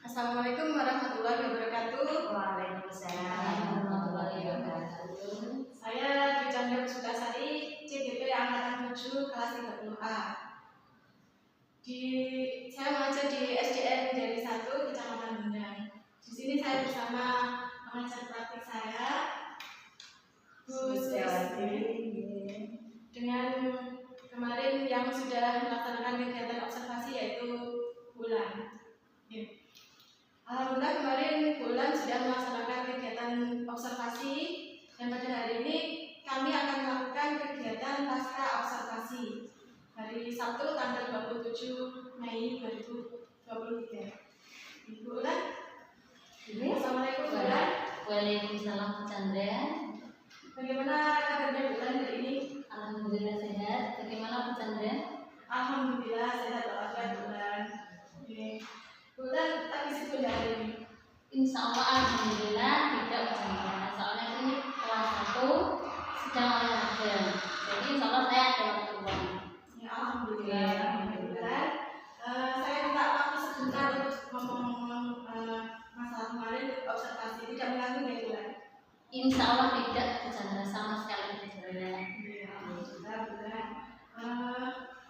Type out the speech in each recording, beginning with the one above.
Assalamualaikum warahmatullahi wabarakatuh. Waalaikumsalam warahmatullahi wabarakatuh. Saya Dwi Chandra Puspitasari, CGP Angkatan 7 kelas 30A. Saya mengajar di SDN Jari 1 Kecamatan Bendang. Di sini saya bersama pengajar praktik saya, Bu Sulisti, dengan kemarin yang sudah melaksanakan kegiatan observasi yaitu bulan. Alhamdulillah kemarin bulan sudah melaksanakan kegiatan observasi dan pada hari ini kami akan melakukan kegiatan pasca observasi hari Sabtu tanggal 27 Mei 2023. Ibu Ulan. Assalamualaikum Bu Ulan. Waalaikumsalam Bu Chandra. Bagaimana kabarnya Bu Ulan hari ini? Alhamdulillah sehat. Bagaimana Bu Chandra? Alhamdulillah sehat walafiat Bu Ulan. Bu Ulan lagi sibuk hari ini? Insya Allah alhamdulillah tidak Bu Chandra. Soalnya ini kelas 1 sedang olahraga. Jadi insya Allah saya ada waktu luang. Ya alhamdulillah. Alhamdulillah. Saya minta waktu sebentar untuk ngomong masalah kemarin observasi. Tidak mengganggu ya Bu Ulan? Insya Allah tidak Bu Chandra, sama sekali tidak. Ya alhamdulillah Bu Ulan.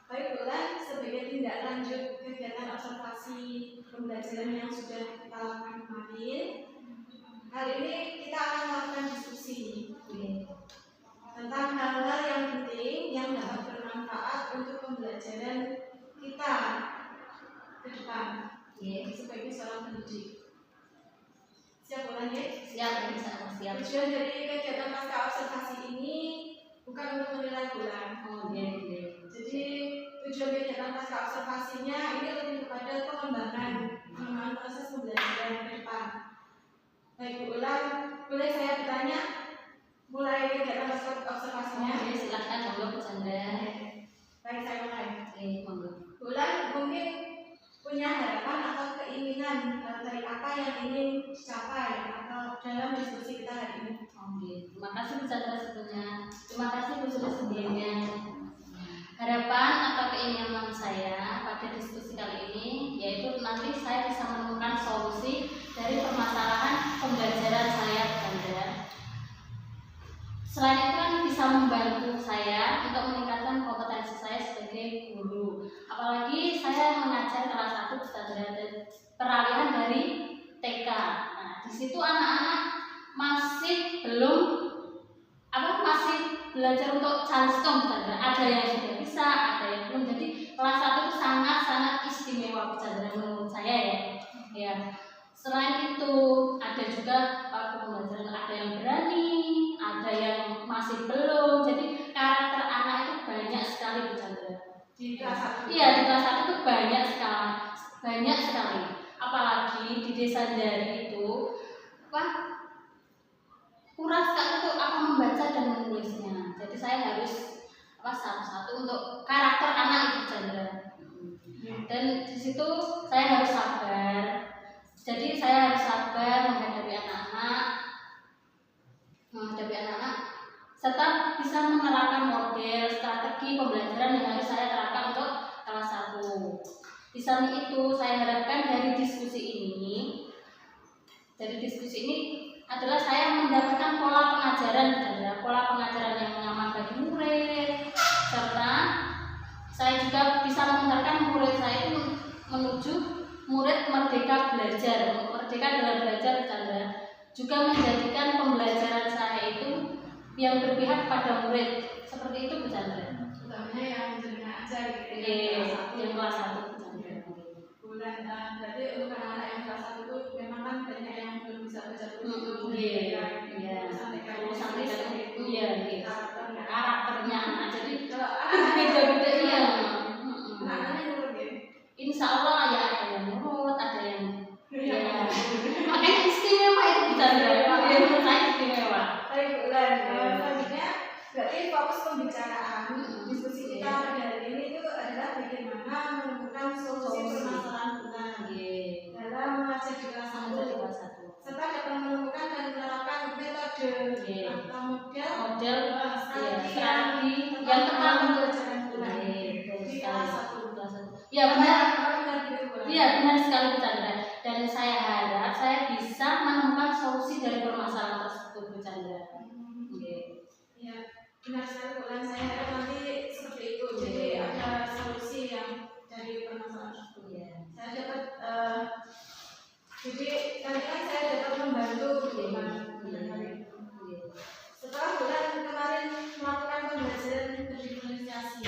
Baik Bu Ulan, sebagai tindak lanjut kegiatan observasi pembelajaran yang sudah kita lakukan kemarin, hari ini kita akan melakukan diskusi tentang hal-hal yang penting yang dapat bermanfaat untuk pembelajaran kita ke depan sebagai seorang pendidik. Siap Bu Ulan ya? Siap, insya Allah siap. Tujuan dari kegiatan pasca observasi ini bukan untuk menilai Bu Ulan. Jadi tujuan kegiatan pasca observasinya ini lebih kepada pengembangan proses pembelajaran ke depan. Baik Bu Ulan, boleh saya bertanya mulai kegiatan pasca observasinya? Silakan monggo Bu Chandra. Baik, saya mulai. Monggo. Bu Ulan mungkin punya harapan atau keinginan dari apa yang ingin dicapai atau dalam diskusi kita hari ini? Terima kasih Bu Chandra sebetulnya. Terima kasih Bu Sulis sebelumnya. Harapan atau keinginan saya pada diskusi kali ini yaitu nanti saya bisa menemukan solusi dari permasalahan pembelajaran saya Bu Chandra. Selain itu kan bisa membantu saya untuk meningkatkan kompetensi saya sebagai guru. Apalagi saya mengajar kelas 1 Bu Chandra, peralihan dari TK. Nah, di situ anak-anak masih belajar untuk Charleston, ada yang sudah bisa, ada yang belum. Jadi kelas 1 itu sangat-sangat istimewa Bu Chandra menurut saya ya. Selain itu ada juga pembelajaran, ada yang berani, ada yang masih belum. Jadi karakter anak itu banyak sekali Bu Chandra. Di kelas 1? Iya, di kelas 1 itu banyak sekali. Apalagi di desa Jari itu kurang sekali untuk membaca dan menulisnya. Jadi saya harus satu-satu untuk karakter anak itu Chandra. Dan di situ saya harus sabar. Jadi saya harus sabar menghadapi anak-anak, serta bisa menerapkan model strategi pembelajaran yang harus saya terapkan untuk kelas 1. Di samping itu saya harapkan dari diskusi ini adalah saya mendapatkan pola pengajaran yang nyaman bagi murid, serta saya juga bisa mengantarkan murid saya itu menuju murid merdeka dalam belajar Chandra. Juga menjadikan pembelajaran saya itu yang berpihak pada murid, seperti itu Bu Chandra. Utamanya yang menjadi ajar yang kelas 1 Bu Chandra. Bulan berarti untuk anak-anak yang kelas 1 itu memang kan banyak yang belum bisa baca tulis. Karakternya anak. Jadi beda-beda ya. Anaknya nurut ya. Insya Allah ya, ada yang nurut, ada yang makanya istimewa itu Bu Chandra. Menurut saya istimewa. Baik Bu Ulan, selanjutnya berarti fokus pembicaraan diskusi kita pada hari ini itu adalah bagaimana menemukan solusi permasalahan bulan dalam mengajar di kelas 1, serta dapat menemukan dan menerapkan metode atau model strategi yang tepat untuk pembelajaran bulan di kelas 1. Ya benar. Iya benar sekali Bu Chandra. Dan saya sekali bulan, saya harap nanti seperti itu. Jadi ada solusi yang dari permasalahan itu. Saya dapat jadi kali kan saya dapat membantu setelah bulan kemarin melakukan pembelajaran berdiferensiasi.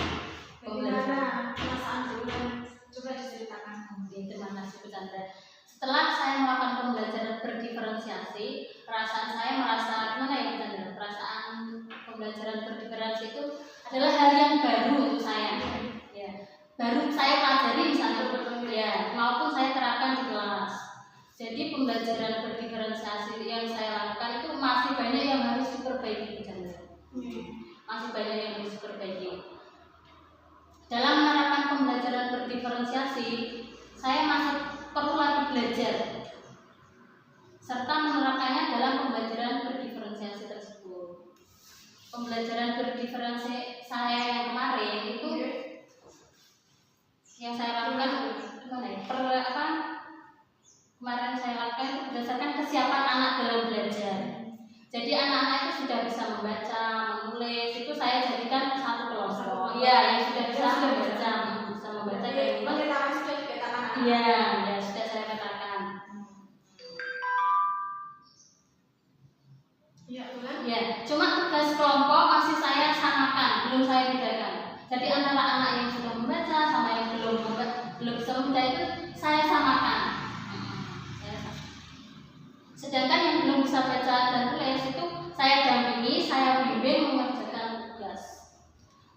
Bagaimana perasaan bulan? Coba diceritakan. Terima kasih Bu Chandra. Setelah saya melakukan pembelajaran berdiferensiasi, perasaan saya merasa gimana ya Bu Chandra? Perasaan pembelajaran berdiferensiasi itu adalah hal yang baru untuk saya. Ya, baru saya pelajari misalnya, ya, maupun saya terapkan di kelas. Jadi pembelajaran berdiferensiasi yang saya lakukan itu masih banyak yang harus diperbaiki Bu Chandra. Masih banyak yang harus diperbaiki. Dalam menerapkan pembelajaran berdiferensiasi, saya masih perlu lagi belajar serta menerapkannya dalam pembelajaran berdiferensiasi tersebut. Pembelajaran berdiferensiasi saya yang kemarin itu yang saya lakukan gimana ya? Kemarin saya lakukan itu berdasarkan kesiapan anak dalam belajar. Jadi anak-anak itu sudah bisa membaca, menulis, itu saya jadikan satu kelompok. Iya, yang sudah bisa membaca, Jadi pengetahuan sudah dipetakan. Iya, ya sudah saya katakan. Iya, bulan. Ya, cuma tugas kelompok masih saya samakan, belum saya bedakan. Jadi antara anak yang sudah membaca sama yang belum bisa membaca itu saya samakan. Sedangkan yang belum bisa baca dan tulis itu saya dampingi, saya bimbing mengerjakan tugas.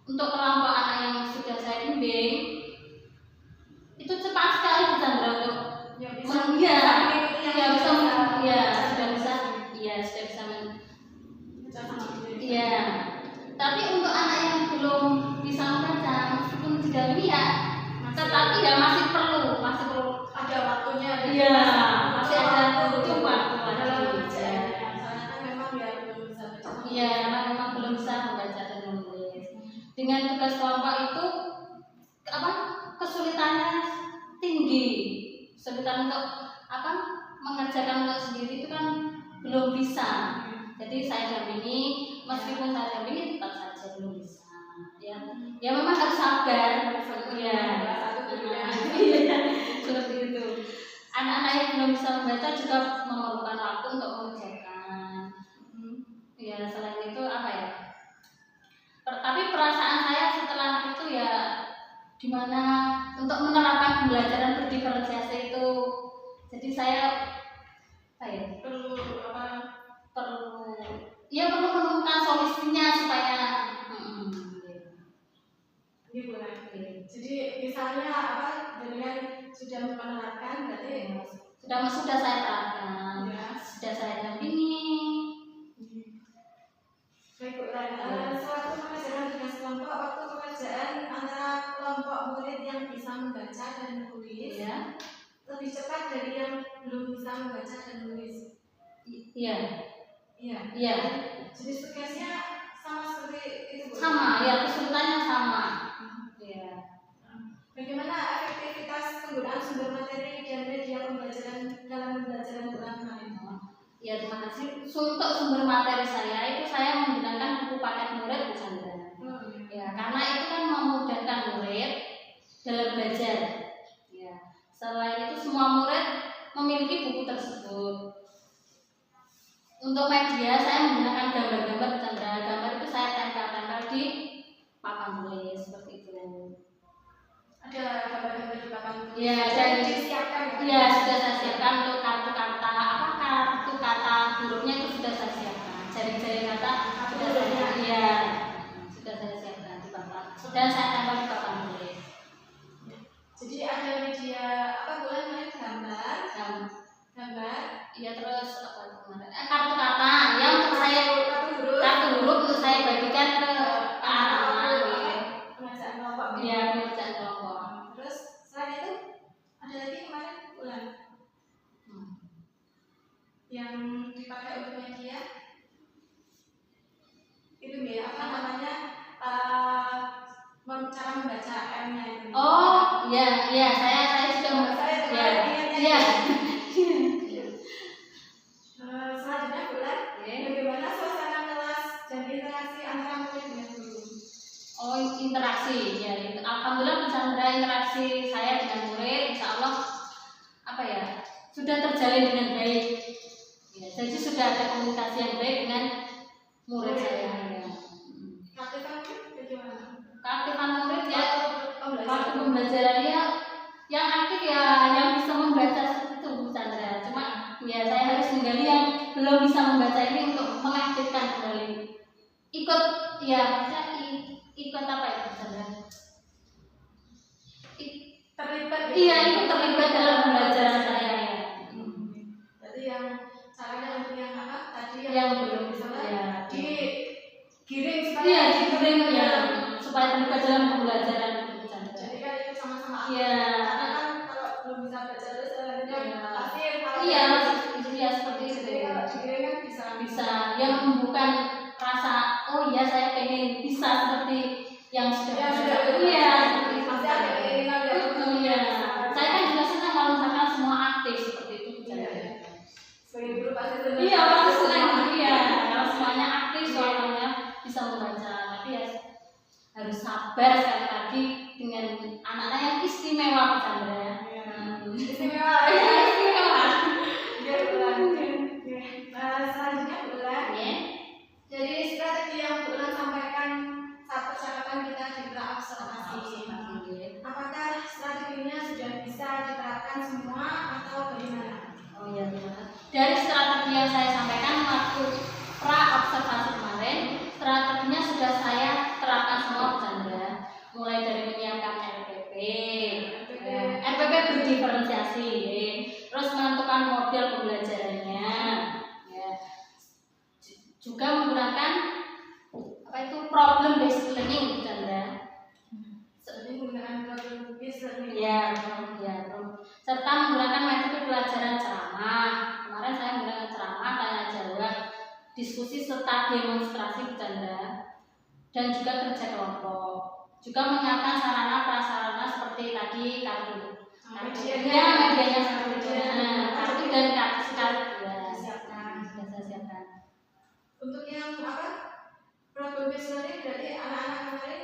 Untuk kelompok anak yang sudah saya bimbing itu cepat sekali Bu Chandra untuk Iya. Tapi untuk anak yang belum bisa membaca meskipun tidak lihat, tetapi ya masih perlu ada waktunya. Iya, masih ada butuh waktu lagi. Soalnya kan memang ya belum bisa baca. Iya, memang belum bisa membaca dan menulis. Dengan tugas kelompok itu kesulitannya tinggi. Kesulitan untuk mengerjakan untuk sendiri itu kan belum bisa. Jadi saya dampingi, meskipun saya dampingi tetap saja belum bisa. Ya memang harus sabar. Iya. Seperti itu. Anak-anak yang belum bisa membaca juga memerlukan waktu untuk mengerjakan. Ya selain itu tapi perasaan saya setelah itu ya gimana untuk menerapkan pembelajaran berdiferensiasi itu. Jadi saya perlu menemukan solusinya supaya Jadi misalnya dengan sudah menerapkan berarti sudah saya terapkan, sudah saya dampingi. Baik Bu Ran, suatu pengajaran tugas kelompok waktu pekerjaan antara kelompok murid yang bisa membaca dan menulis lebih cepat dari yang belum bisa membaca dan menulis. Iya. Jenis tugasnya sama seperti itu Bu? Sama, ya kesulitannya sama. Iya. Bagaimana efektivitas penggunaan sumber materi dan media pembelajaran dalam pembelajaran ulang kemarin? Ya terima kasih. Untuk sumber materi saya itu saya menggunakan buku paket murid Bu Chandra. Ya, karena itu kan memudahkan murid dalam belajar. Ya. Selain itu semua murid memiliki buku tersebut. Untuk media saya menggunakan gambar-gambar Bu Chandra. Gambar itu saya tempel-tempel di papan tulis seperti itu. Ada gambar-gambar di papan tulis. Ya, dan disiapkan. Ya, sudah saya siapkan untuk kartu kata hurufnya itu sudah saya siapkan. Jari-jari kata sudah saya siapkan di papan. Dan saya tambah di papan tulis. Jadi ada media bulan gambar. Iya terus kartu kata yang untuk saya kartu huruf untuk saya bagikan ke anak-anak. Pengerjaan kelompok. Iya, pengerjaan kelompok. Terus selain itu ada lagi kemarin bulan yang dipakai untuk media itu ya cara membaca M-nya itu. Oh iya saya juga Selanjutnya bulan bagaimana suasana kelas dan interaksi antara murid dengan guru? interaksi ya. Alhamdulillah pesantren interaksi saya dengan murid insya Allah sudah terjalin dengan baik ya, jadi sudah ada komunikasi yang baik dengan murid saya ya. Keaktifan murid ya waktu pembelajarannya yang aktif ya yang bisa membaca itu Bu Chandra, cuma ya saya harus menggali yang belum bisa membaca ini untuk mengaktifkan kembali ikut ya ikut apa ya Bu Chandra? Iya, ikut terlibat dalam pembelajaran saya ya. Jadi yang caranya untuk yang apa tadi yang belum bisa ya digiring iya digiring ya supaya terlibat dalam pembelajaran Bu Chandra. Jadi kan itu sama-sama Iya. Karena kan kalau belum bisa baca terus pasti iya seperti itu. Jadi kalau digiring kan bisa yang bukan rasa oh iya saya pengen bisa seperti yang sudah iya seperti itu. Pasti ada keinginan iya. Saya kan juga senang kalau misalkan semua aktif seperti itu. Sebagai guru pasti senang. Iya pasti senang. Iya kalau semuanya aktif soalnya bisa membaca, tapi ya harus sabar sekali lagi dengan anak-anak yang istimewa Bu Chandra. Istimewa. Selanjutnya Bu Ulan. Jadi strategi yang Bu Ulan sampaikan saat percakapan kita di observasi. Apakah strateginya sudah bisa diterapkan semua atau bagaimana? Oh iya dari strategi yang saya sampaikan waktu observasi kemarin, strateginya sudah saya terapkan semua Bu Chandra. Mulai dari menyiapkan RPP berdiferensiasi, terus menentukan model pembelajarannya, ya. Juga menggunakan problem based learning Bu Chandra. Jadi menggunakan problem based learning. Ya, serta menggunakan metode pelajaran ceramah. Kemarin saya menggunakan ceramah, tanya jawab, diskusi serta demonstrasi Bu Chandra. Dan juga kerja kelompok. Juga menyiapkan sarana prasarana seperti tadi kartu. Medianya seperti itu. Kartu dan kartu ya. Sudah saya siapkan. Untuk yang problem based learning berarti anak-anak kemarin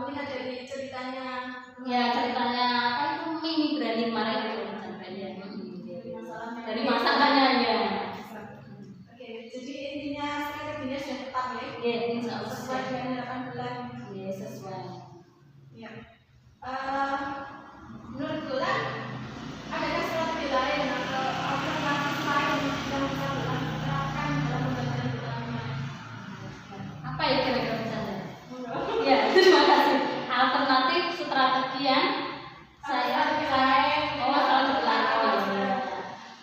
melihat dari ceritanya. Ya ceritanya itu mini berani kemarin itu Bu Chandra ya. Dari masalahnya ya. Oke, jadi intinya strateginya sudah tepat ya. Iya, insya Allah sesuai dengan harapan bulan. Iya, sesuai. Ya. Menurut bulan, adakah strategi lain atau alternatif lain yang bisa bulan terapkan dalam pembelajaran bulannya? Apa ya kira-kira Bu Chandra? Ya, terima kasih. Alternatif strategi yang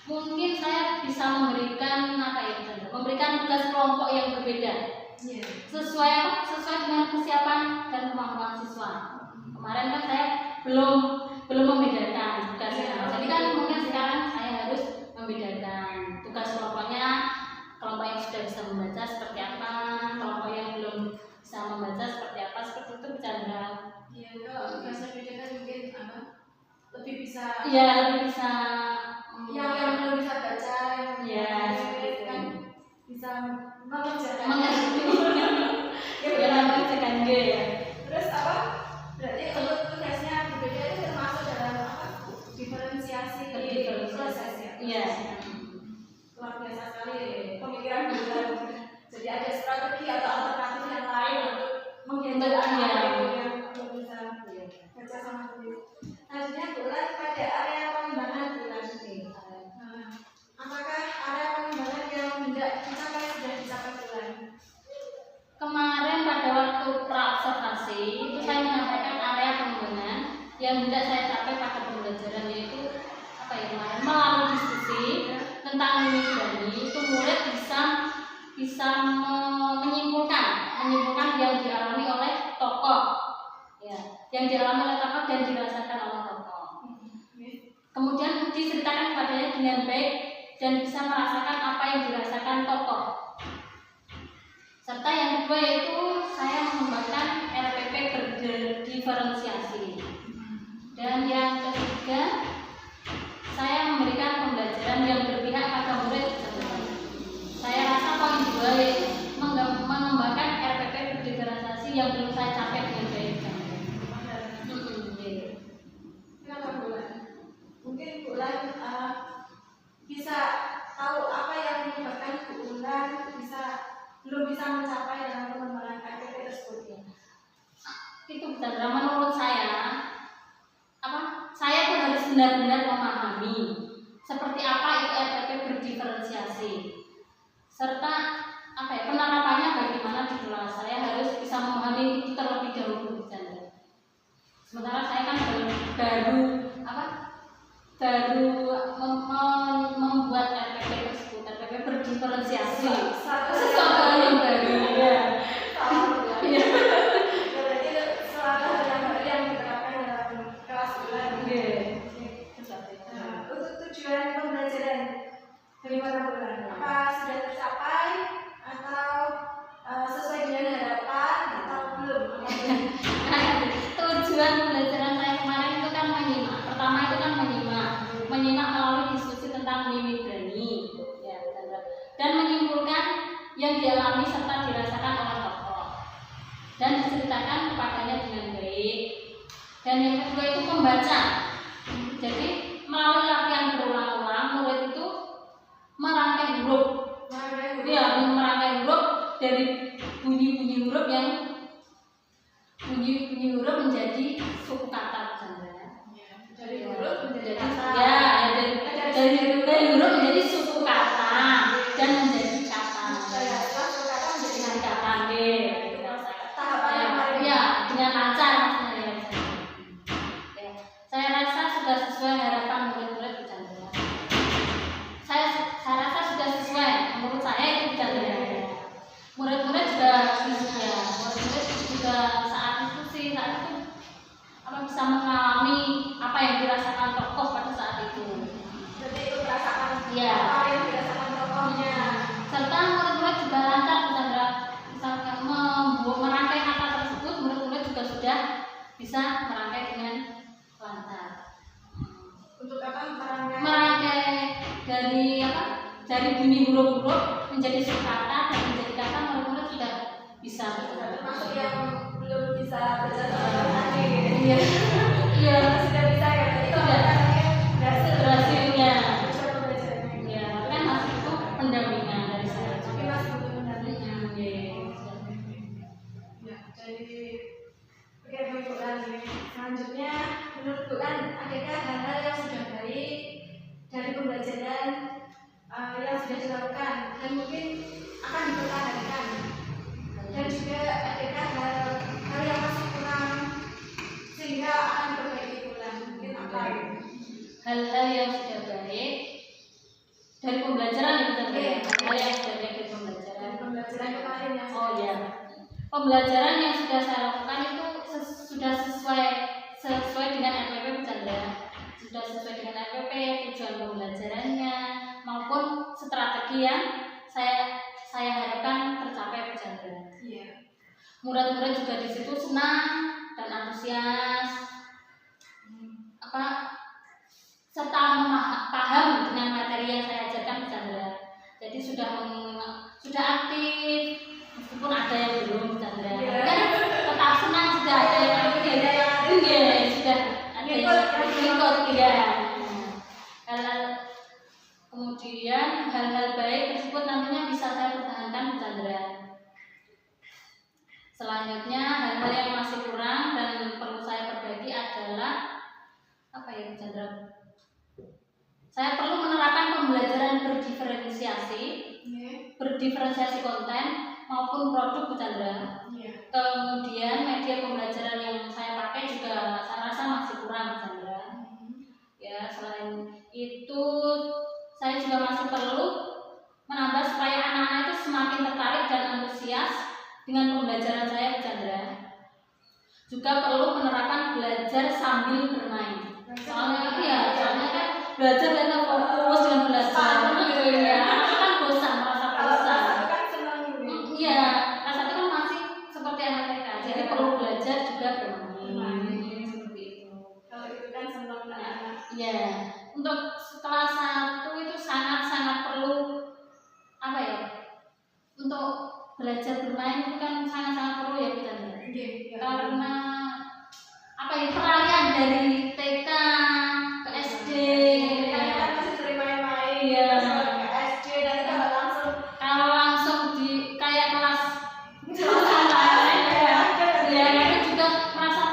mungkin saya bisa memberikan memberikan tugas kelompok yang berbeda sesuai dengan kesiapan dan kemampuan siswa. Kemarin kan saya belum membedakan tugasnya. Jadi kan mungkin sekarang saya harus membedakan tugas kelompoknya, kelompok yang sudah bisa membaca seperti apa, kelompok yang belum bisa membaca seperti apa, seperti itu Bu Chandra. Iya, kalau tugasnya beda kan mungkin lebih bisa. Iya, lebih bisa. Yang belum bisa baca, yang kan bisa mengerjakan. Mengerjakan ya. Terus berarti untuk tugasnya berbeda itu termasuk dalam diferensiasi proses ya. Iya. Luar biasa sekali pemikiran bulan. Jadi ada strategi atau alternatif yang lain untuk menghandle anak yang belum bisa baca sama tulis. Selanjutnya bulan pada area pengembangan bulan. Apakah area pengembangan yang hendak dicapai sudah dicapai bulan? Kemarin pada waktu pra-observasi itu saya menyampaikan area pengembangan yang hendak saya capai pada pembelajaran, yaitu kemarin melalui diskusi tentang mini itu murid bisa menyimpulkan yang dialami oleh tokoh ya, yang dialami oleh tokoh dan dirasakan oleh tokoh. Kemudian diceritakan kepadanya dengan baik dan bisa merasakan apa yang dirasakan tokoh. Serta yang kedua yaitu saya mengembangkan RPP berdiferensiasi. Dan yang ketiga saya memberikan pembelajaran yang berpihak pada murid. Saya rasa poin dua yaitu mengembangkan RPP berdiferensiasi yang belum saya capai dengan baik. dan menurut saya saya pun harus benar-benar memahami seperti apa itu RPP berdiferensiasi serta penerapannya bagaimana di kelas. Saya harus bisa memahami itu terlebih dahulu. Sementara saya kan baru membuat RPP tersebut, RPP berdiferensiasi, sesuatu yang baru ya. Berarti selalu ada hal yang diterapkan dalam kelas bulan. Untuk tujuan pembelajaran dari mata bulan, apa sudah tercapai atau sesuai dengan harapan atau belum? Tujuan pembelajaran saya kemarin itu kan menyimak. Pertama itu kan menyimak melalui diskusi tentang mimik berani, ya, dan menyimpulkan yang dialami serta dirasakan oleh tokoh dan diceritakan kepadanya dengan baik. Dan yang kedua itu membaca. Jadi melalui latihan berulang-ulang murid itu merangkai huruf, merangkai huruf dari bunyi-bunyi huruf yang bunyi huruf menjadi suku kata, Dari huruf menjadi kata. Ya, dari huruf menjadi suku kata dan menjadi kata. Suku kata menjadi kata. Tahapan Ya, dengan lancar maksudnya. Ya. Saya rasa sudah sesuai harapan murid-murid bercanda. Saya rasa sudah sesuai menurut saya itu bercanda. Murid-murid juga saat itu bisa mengalami apa yang dirasakan tokoh pada saat itu. Jadi itu merasakan Ya. apa yang dirasakan tokohnya. Serta murid-murid juga lancar misalkan merangkai kata tersebut, murid-murid juga sudah bisa merangkai dengan lancar. Untuk apa Merangkai dari bunyi huruf-huruf menjadi suku kata dan menjadi kata, murid-murid sudah bisa. Termasuk yang belum bisa baca sama tadi. Iya. Sudah bisa ya. Itu berhasilnya. Bisa pembelajarannya. Ya, kan masih itu pendampingan dari saya. Tapi masih butuh pendampingan. Ya, jadi oke baik Bu Lan. Selanjutnya menurut Bu Lan, adakah hal-hal yang sudah baik dari pembelajaran yang sudah dilakukan dan mungkin akan dipertahankan, dan juga adakah hal yang masih kurang sehingga akan diperbaiki Bu Lan? Mungkin apa? Hal-hal yang sudah baik dari pembelajaran itu tadi. Hal yang sudah baik dari pembelajaran. Dan pembelajaran kemarin yang Pembelajaran yang sudah saya lakukan itu sudah sesuai dengan RPP bercanda. Sudah sesuai dengan RPP, tujuan pembelajarannya maupun strategi yang saya harapkan tercapai bercanda. Iya. Murid-murid juga di situ senang dan antusias, serta paham dengan materi yang saya ajarkan bercanda. Jadi sudah aktif, meskipun ada yang belum bercanda. Kan tetap senang, sudah ada yang aktif. Sudah ada yang ikut, ya. Kemudian hal-hal baik tersebut nantinya bisa saya pertahankan bercanda. Selanjutnya hal-hal yang masih kurang dan perlu saya perbaiki adalah bercanda. Saya perlu menerapkan pembelajaran berdiferensiasi konten maupun produk bercanda. Kemudian media pembelajaran yang saya pakai juga saya rasa masih kurang bercanda. Ya, selain itu saya juga masih perlu menambah supaya anak-anak itu semakin tertarik dan antusias dengan pembelajaran saya bercanda. Juga perlu menerapkan belajar sambil bermain. Soalnya kan belajar dan fokus dengan belajar. Anak kan bosan, merasa bosan. Iya, rasa itu kan masih seperti anak TK. Jadi perlu belajar juga bermain. Seperti itu. Kalau itu kan senang anak. Iya, untuk kelas 1 itu sangat perlu untuk belajar bermain itu kan sangat perlu ya bercanda. Karena peralihan dari TK ke SD. Kan masih sering main-main. Iya. Ke SD dan kalau langsung di kayak kelas ya. ya, aku juga merasa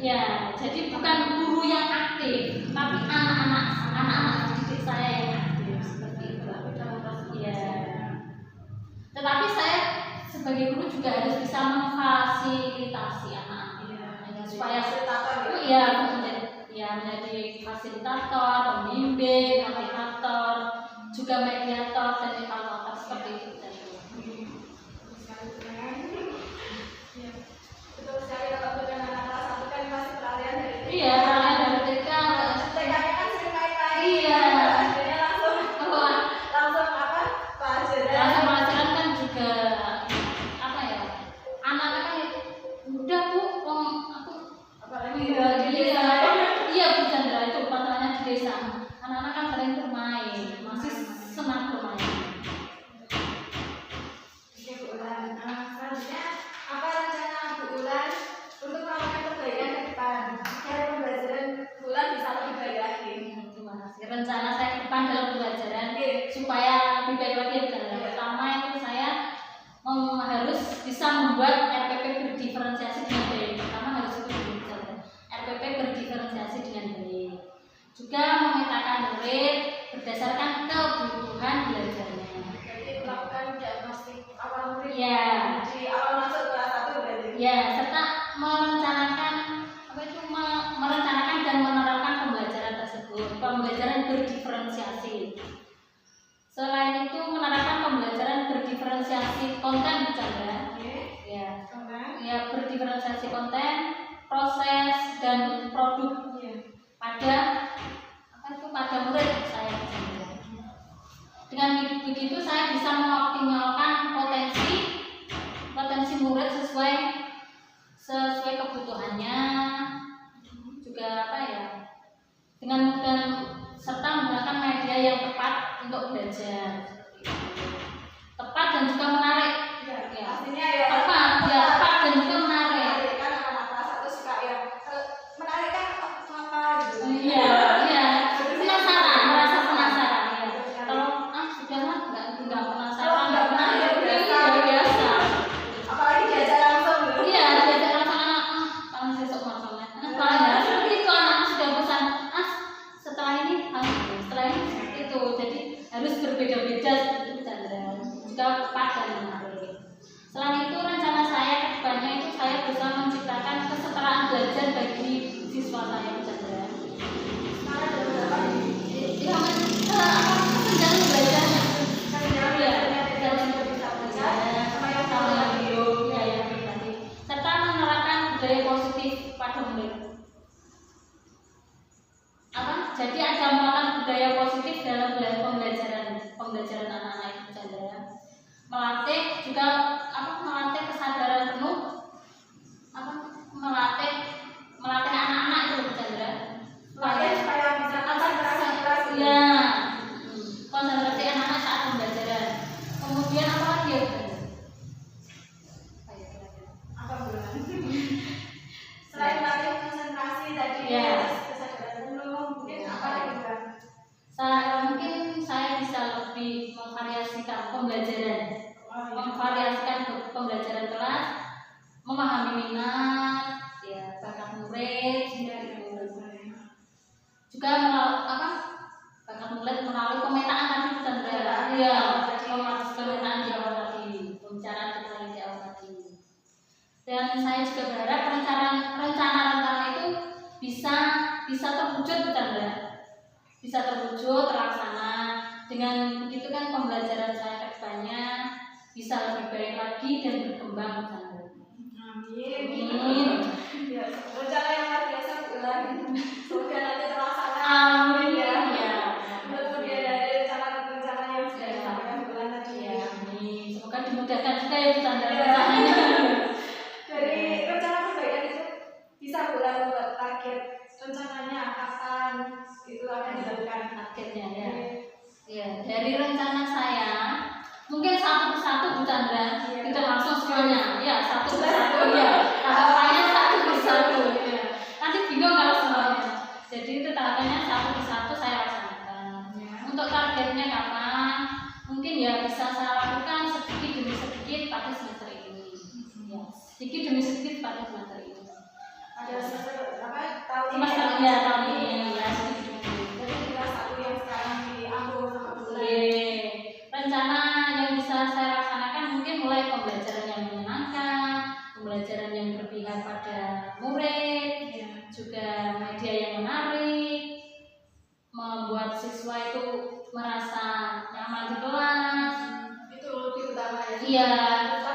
Ya, jadi bukan guru yang aktif, tapi anak-anak didik saya yang aktif seperti itu. Ya. Tetapi saya sebagai guru juga harus bisa memfasilitasi anak-anak supaya ya menjadi fasilitator, pembimbing, motivator, juga mediator dan evaluator seperti itu. Betul sekali kalau dengan anak kelas 1 kan pasti peralihan dari TK. Iya, peralihan dari TK. TK-nya kan sering main-main. Iya. Akhirnya langsung apa? Pelajaran. Langsung pelajaran kan juga apa ya? Anak-anak kan udah Bu, aku Apalagi iya Bu Chandra itu masalahnya di desa. Anak-anak kan sering bermain, masih senang bermain. Oke Bu Ulan. Selanjutnya apa rencana Bu Ulan untuk melakukan perbaikan ke depan agar pembelajaran Bu Ulan bisa lebih baik lagi? Terima kasih. Rencana saya ke depan dalam pembelajaran supaya lebih baik lagi ya Bu Chandra. Pertama itu saya harus bisa membuat RPP berdiferensiasi dengan baik. Pertama harus itu Bu Chandra. RPP berdiferensiasi dengan baik. Juga memetakan murid berdasarkan kebutuhan belajarnya. Jadi melakukan diagnostik awal murid. Ya. Di awal masuk kelas 1 berarti. Ya, serta merencanakan merencanakan dan menerapkan pembelajaran tersebut. Pembelajaran berdiferensiasi. Selain itu menerapkan pembelajaran berdiferensiasi konten Bu Chandra. Ya. Ya, berdiferensiasi konten, proses dan produk pada murid saya Bu Chandra. Dengan begitu saya bisa mengoptimalkan potensi murid sesuai kebutuhannya, juga dengan serta menggunakan media yang tepat untuk belajar, tepat dan juga menarik. Pastinya ya. Tepat dan juga menarik. Kan anak kelas 1 suka yang menarik kan apa gitu. Iya. Penasaran, merasa penasaran ya. Kalau sudahlah nggak penasaran, nggak menarik, biasa. Apalagi diajak langsung gitu. Iya, diajak langsung anak, paling besok masalahnya. Seperti itu anak sudah bosan. Setelah ini seperti itu. Jadi harus berbeda-beda seperti itu Chandra. Juga tepat dan menarik. Selain itu rencana saya ke depannya itu saya bisa menciptakan kesetaraan belajar bagi siswa saya Chandra. Sekarang ada berapa nih? Kesenjangan belajarnya. Serta menerapkan budaya positif pada murid. Jadi ada menerapkan budaya positif dalam pembelajaran anak-anak itu Chandra. Melatih kesadaran penuh, melatih anak-anak itu Chandra. Supaya bisa konsentrasi. Ya, konsentrasi anak-anak saat pembelajaran. Kemudian apa lagi ya? Apa bulan? Selain melatih konsentrasi tadi kesadaran penuh, mungkin apa lagi Bang? Mungkin saya bisa lebih memvariasikan pembelajaran kelas, memahami minat, bakat murid, juga bakat murid melalui pemetaan tadi Chandra. Iya, pemetaan di awal tadi, pembicaraan kita di awal tadi. Dan saya juga berharap rencana itu bisa terwujud Chandra, bisa terwujud terlaksana. Dengan begitu kan pembelajaran saya ke depannya bisa lebih baik lagi dan berkembang Chandra. Amin. Ya, rencana yang luar biasa Bu Ulan. Semoga nanti terlaksana. Amin Ya. ya. Kemudian dari rencana-rencana yang sudah disampaikan Bu Ulan tadi. Ya, amin. Semoga dimudahkan juga ya Chandra rencananya. Dari rencana perbaikan itu bisa Bu Ulan buat target rencananya kapan itu akan dilakukan Targetnya ya. Ya, dari rencana saya mungkin satu persatu Bu Chandra, tidak langsung semuanya. Ya, satu persatu ya. Tahapannya satu persatu. Ya. Nanti bingung kalau semuanya. Jadi itu tahapannya satu persatu saya laksanakan. Untuk targetnya kapan? Mungkin ya bisa saya lakukan sedikit demi sedikit pada semester ini. Ya, sedikit demi sedikit pada semester ini. Ada semester Iya, tahun ini ya. Jadi kelas 1 yang sekarang diambil sama bulan. Rencana yang bisa saya laksanakan mungkin mulai pembelajaran yang menyenangkan, pembelajaran yang berpihak pada murid, juga media yang menarik, membuat siswa itu merasa nyaman di kelas. Itu lebih utama ya. Iya,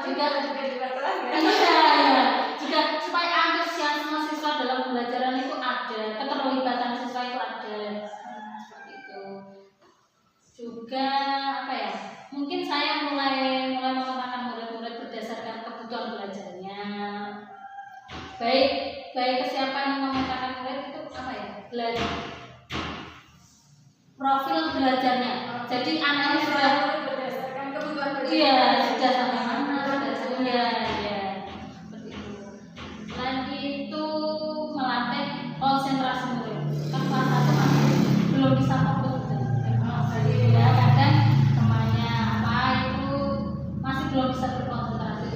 Juga di luar kelas ya. iya. Juga supaya antusiasme siswa dalam pembelajaran itu ada, keterlibatan siswa itu ada. Seperti itu. Juga apa ya? Mungkin saya mulai memetakan murid-murid berdasarkan kebutuhan belajarnya. Baik kesiapan memetakan murid itu apa ya? Belajar. Profil belajarnya. Jadi anaknya sudah berdasarkan kebutuhan belajar. iya, sudah sampai mana? Iya. Seperti itu. Selain itu melatih konsentrasi murid. Kan kelas 1 masih belum bisa fokus. Ya, kadang temannya apa itu masih belum bisa berkonsentrasi.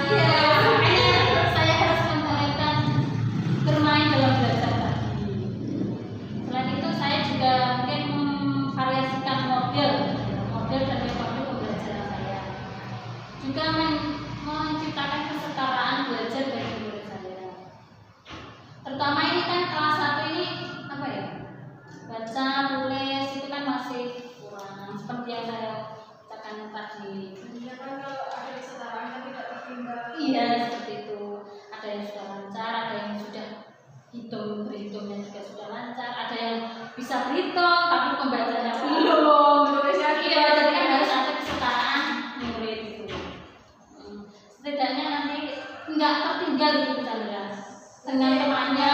Iya, makanya saya harus menyarankan bermain dalam belajar tadi. Selain itu saya juga mungkin memvariasikan model dan metode pembelajaran saya. Juga menciptakan kesetaraan belajar bagi murid saya. Terutama ini kan kelas 1 ini apa ya? Baca, tulis itu kan masih kurang seperti yang saya katakan tadi. Ya kan kalau ada kesetaraan kan tidak tertinggal. Iya, seperti itu. Ada yang sudah lancar, ada yang sudah berhitungnya juga sudah lancar, ada yang bisa berhitung tapi pembacanya belum. Iya, jadi kan harus ada kesetaraan murid itu. Setidaknya nanti nggak tertinggal gitu Chandra dengan temannya.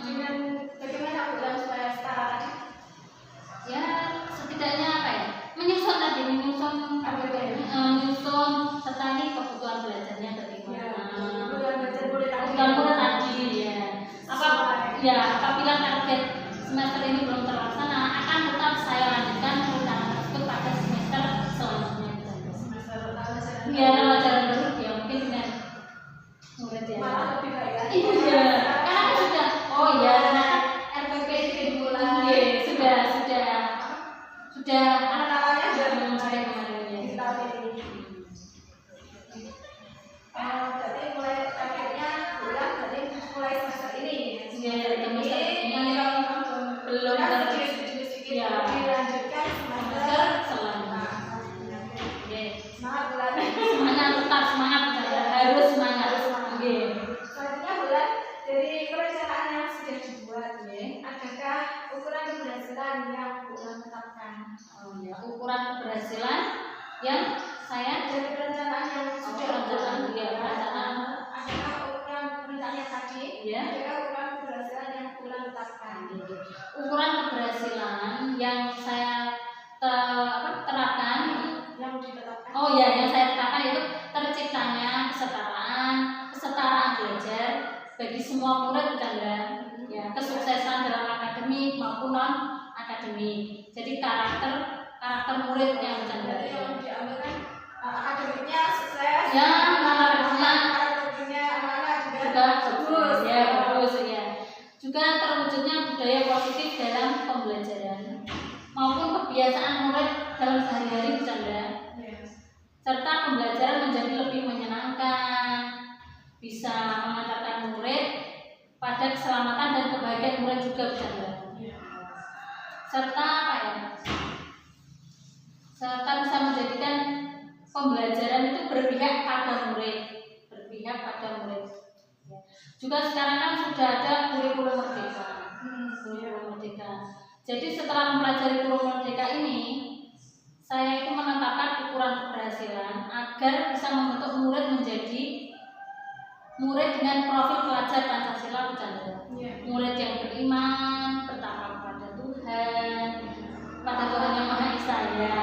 Dengan bagaimana bulan supaya setara tadi? Ya, setidaknya apa ya? Menyusun serta ini kebutuhan belajarnya dari mana. Kebutuhan murid tadi ya. Apabila target semester ini belum terlaksana, akan tetap saya lanjutkan rencana tersebut pada semester selanjutnya. Biar pelajaran baru ya mungkin dengan murid ya. Malah lebih baik. Iya, karena sudah. Oh iya, karena RPP dimulai. Sudah Anak-anaknya sudah mulai di tahun ini. Berarti mulai targetnya bulan berarti mulai semester ini. Iya, semester ini belum sedikit ya. dilanjutkan semester selanjutnya. Oke. semangat bulan. Semangat, tetap semangat, harus semangat. Oke. Selanjutnya bulan dari perencanaan yang sudah dibuat, adakah ukuran keberhasilan yang bulan tetapkan? Oh ya, ukuran keberhasilan yang saya Dari perencanaan yang sudah perencanaan bulan, ya, perencanaan. adakah ukuran perencanaan tadi? Ya. Adakah ukuran keberhasilan yang bulan tetapkan? Ukuran keberhasilan yang saya terapkan itu Yang ditetapkan? oh ya, yang saya tetapkan itu terciptanya kesetaraan belajar bagi semua murid Chandra. Ya, kesuksesan dalam akademik maupun non akademik. Jadi karakter murid yang Chandra. Jadi yang diambil kan akademiknya sukses. Ya, karakternya anak-anak juga bagus. ya, bagus ya. Juga terwujudnya budaya positif dalam pembelajaran maupun kebiasaan murid dalam sehari-hari Chandra. Serta pembelajaran menjadi lebih menyenangkan, bisa mengantarkan murid pada keselamatan dan kebahagiaan murid juga Chandra. Serta apa ya? Serta bisa menjadikan pembelajaran itu berpihak pada murid. Juga sekarang kan sudah ada kurikulum merdeka. Jadi setelah mempelajari kurikulum merdeka ini, saya itu menetapkan ukuran keberhasilan agar bisa membentuk murid menjadi murid dengan profil pelajar Pancasila Chandra. Murid yang beriman, bertakwa kepada Tuhan, pada Tuhan yang Maha Esa ya.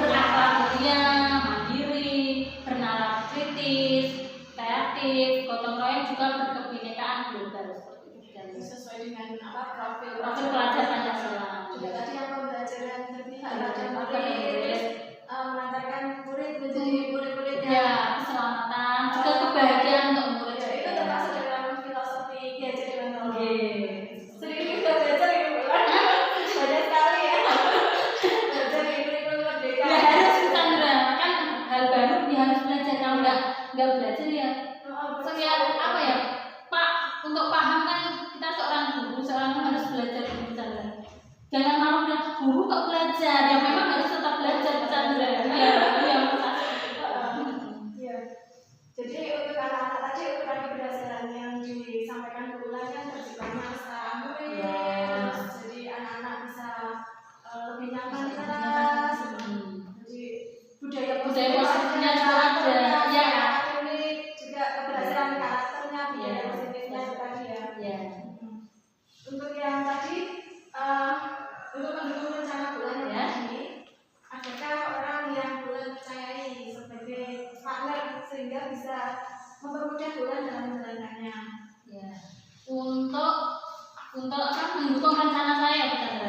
Berakhlak mulia, mandiri, bernalar kritis, kreatif, gotong royong, juga berkebinekaan global seperti itu. Sesuai dengan profil pelajar Pancasila. Juga tadi yang pembelajaran berpihak pada murid, mengantarkan murid menjadi murid-murid ya, keselamatan, juga kebahagiaan untuk murid. Itu termasuk dalam filosofi Ki Hajar Dewantara. untuk paham kan kita seorang guru, seorang guru harus belajar Bu Chandra. Jangan malu bilang guru kok belajar, ya memang harus tetap belajar Bu Chandra. Iya. Jadi untuk kata-kata tadi ukuran keberhasilan yang disampaikan Bu Ulan kan terjebak masa murid, terus jadi anak-anak bisa lebih nyaman di kelas. Jadi budaya positifnya juga ada, ya. Unik juga keberhasilan karakternya, budaya positifnya itu tadi ya. Untuk yang tadi untuk mendukung rencana bulan yang tadi, adakah orang yang bulan percayai sebagai partner sehingga bisa mempermudah bulan dalam menjalankannya? Ya. Untuk mendukung rencana saya Bu Chandra.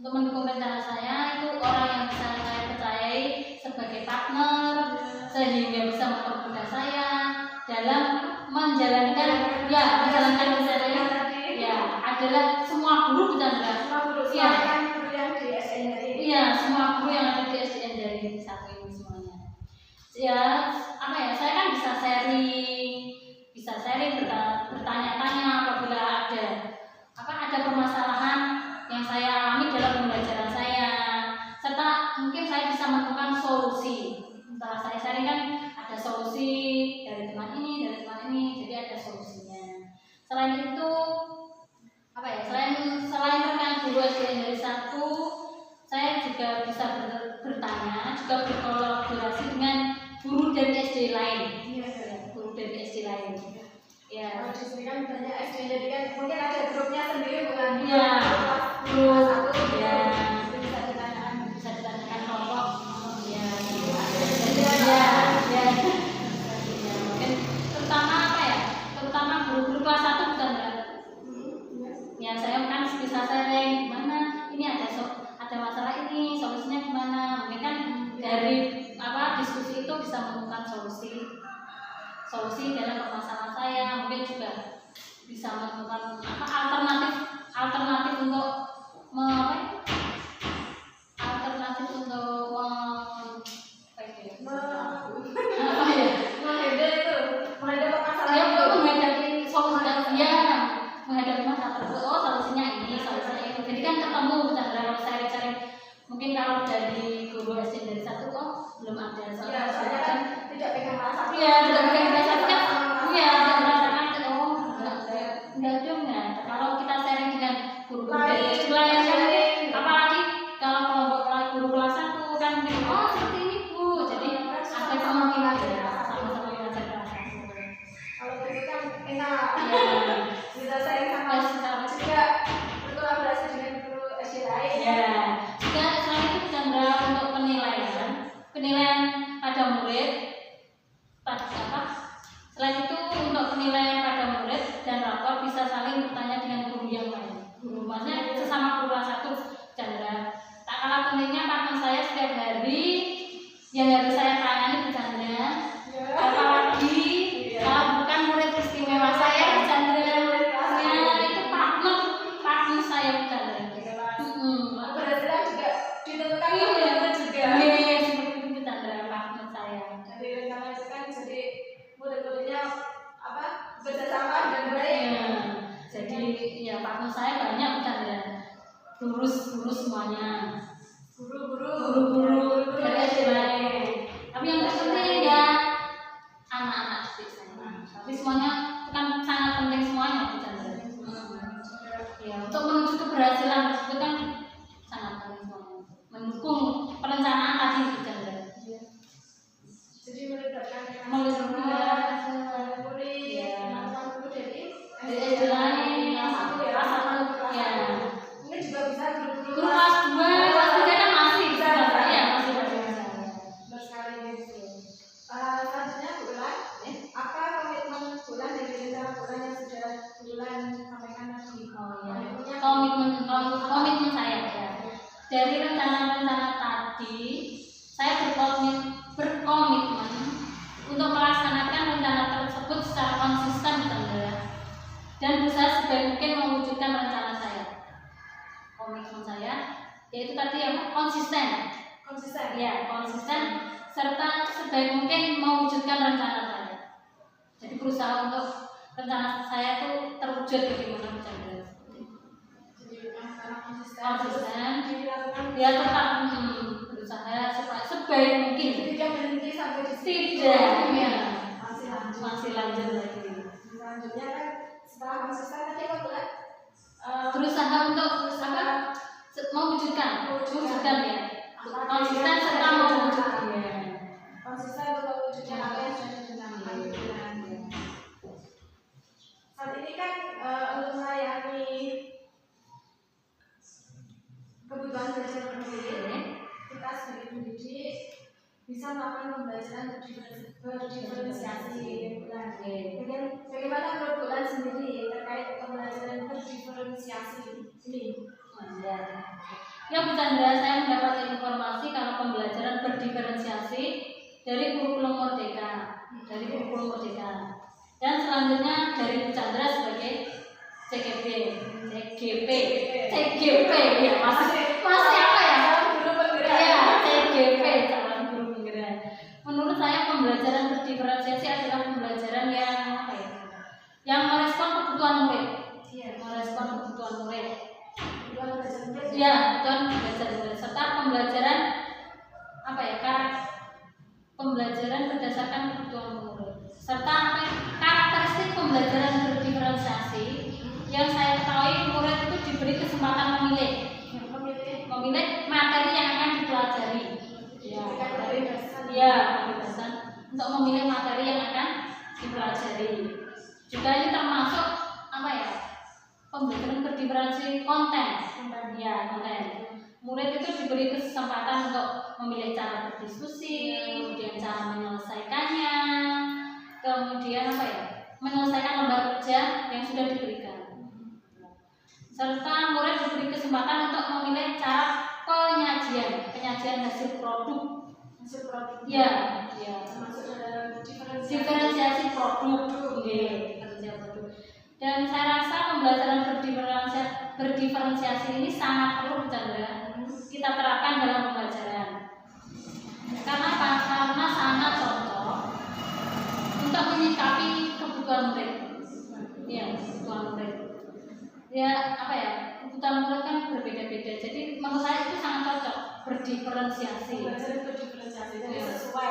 Untuk mendukung rencana saya itu orang yang bisa saya percayai sebagai partner sehingga bisa mempermudah saya dalam menjalankan rencana ya adalah semua guru Bu Chandra. Semua guru yang di SDN dari iya, semua guru yang ada di SDN dari satu ini semuanya. Ya, saya kan bisa sharing bertanya-tanya apabila ada permasalahan yang saya alami dalam pembelajaran saya, serta mungkin saya bisa menemukan solusi. Setelah saya sharing kan ada solusi dari teman ini, jadi ada solusinya. Selain itu selain rekan guru SDN dari satu, saya juga bisa bertanya, juga berkolaborasi dengan guru dari SD lain. Guru dari SD lain. Ya. Kalau di sini kan banyak SDN, jadi kan mungkin ada grupnya sendiri bukan? Iya. Grup. Ya. Bisa ditanyakan kelompok. Ya. Mungkin terutama guru kelas 1 bukan ya? Ya, saya kan bisa sharing gimana ini ada masalah ini, solusinya gimana. Mungkin kan dari diskusi itu bisa menemukan solusi dalam permasalahan saya. Mungkin juga bisa menemukan alternatif untuk menghadapi masalah tersebut. Solusinya ini, solusinya itu. Jadi kan ketemu kalau cari mungkin kalau dari guru SD dari satu belum ada Soalnya kan tidak pegang rasa. Iya, tidak pegang rasa kan. Iya, tidak merasakan enggak dong ya. Kalau kita sharing dengan guru dari SD lain apalagi kalau kelompok guru kelas 1 kan seperti ini Bu. Jadi ada kemungkinan sama-sama belajar rasa. Kalau itu kan enak. Bisa sharing sama juga berkolaborasi dengan guru SD lain. Ya. Juga selain itu Chandra untuk penilaian pada murid selain itu untuk penilaian pada murid dan rapor bisa saling bertanya dengan guru yang lain. Maksudnya sesama guru kelas 1 Chandra. Tak kalah pentingnya partner saya setiap hari yang harus saya tangani Bu Chandra. Apalagi kalau bukan murid istimewa saya Bu Chandra. Itu partner saya Bu Chandra. Keberhasilan juga ditentukan oleh juga. Seperti itu Chandra, partner saya. Jadi rencana itu kan jadi murid-muridnya bersama dan baik. Jadi ya partner saya banyak Bu Chandra. Guru semuanya. Guru dari SD lain. Tapi yang terpenting ya anak-anak SD saya. Tapi semuanya kan sangat penting semuanya Bu Chandra. Ya, untuk menuju keberhasilan tersebut kan sangat penting semuanya. Mendukung perencanaan tadi Bu Chandra. Jadi melibatkan murid dari SD lain, kelas 1 ya. Mungkin juga bisa guru kelas 2, kelas 3 kan masih bisa. Bersekali gitu. Selanjutnya Bu Ulan, apa komitmen bulan dari rencana bulan yang sudah bulan sampaikan tadi? Komitmen saya ya. Dari rencana-rencana tadi, saya berkomitmen untuk melaksanakan rencana tersebut secara konsisten dan berusaha sebaik mungkin mewujudkan rencana saya. Komitmen saya yaitu tadi konsisten. Ya, konsisten serta sebaik mungkin mewujudkan rencana saya. Jadi berusaha untuk rencana saya tuh terwujud bagaimana Bu Chandra. Jadi karena Konsisten, dilakukan dia tetap berusaha supaya sebaik mungkin. tidak berhenti sampai di situ. Tidak, ya. Masih lanjut lagi. Selanjutnya kan setelah konsisten tadi apa buat Berusaha untuk mewujudkan ya. Konsisten serta mewujudkan. Konsisten untuk mewujudkan apa yang sudah dicanangkan. Saat ini kan untuk melayani kebutuhan belajar pendidik, kita sebagai pendidik bisa melakukan pembelajaran berdiferensiasi. Bagaimana menurut Bulan sendiri terkait pembelajaran berdiferensiasi ini? Ya Bu Chandra, saya mendapat informasi kalau pembelajaran berdiferensiasi dari kurikulum Merdeka, dan selanjutnya dari Bu Chandra sebagai CGP, ya masih apa ya? Ya, CGP, calon guru penggerak. Menurut saya pembelajaran berdiferensiasi adalah pembelajaran yang apa ya? Yang merespon kebutuhan murid. Ya, kebutuhan belajar murid serta pembelajaran apa ya? Pembelajaran berdasarkan kebutuhan murid. Serta karakteristik pembelajaran berdiferensiasi yang saya ketahui murid itu diberi kesempatan memilih materi yang akan dipelajari. Kebebasan untuk memilih materi yang akan dipelajari. Juga ini termasuk apa ya? Pembelajaran berdiferensiasi konten. Murid itu diberi kesempatan untuk memilih cara berdiskusi, kemudian cara menyelesaikannya, kemudian apa ya? Menyelesaikan lembar kerja yang sudah diberikan. Serta murid diberi kesempatan untuk memilih cara penyajian hasil produk. Ya. Termasuk dalam Diferensiasi produk. Dan saya rasa pembelajaran berdiferensiasi ini sangat perlu kita terapkan dalam pembelajaran. Karena apa? Karena sangat cocok untuk menyikapi kebutuhan murid. Kebutuhan murid kan berbeda-beda. Jadi menurut saya itu sangat cocok berdiferensiasi. Sesuai.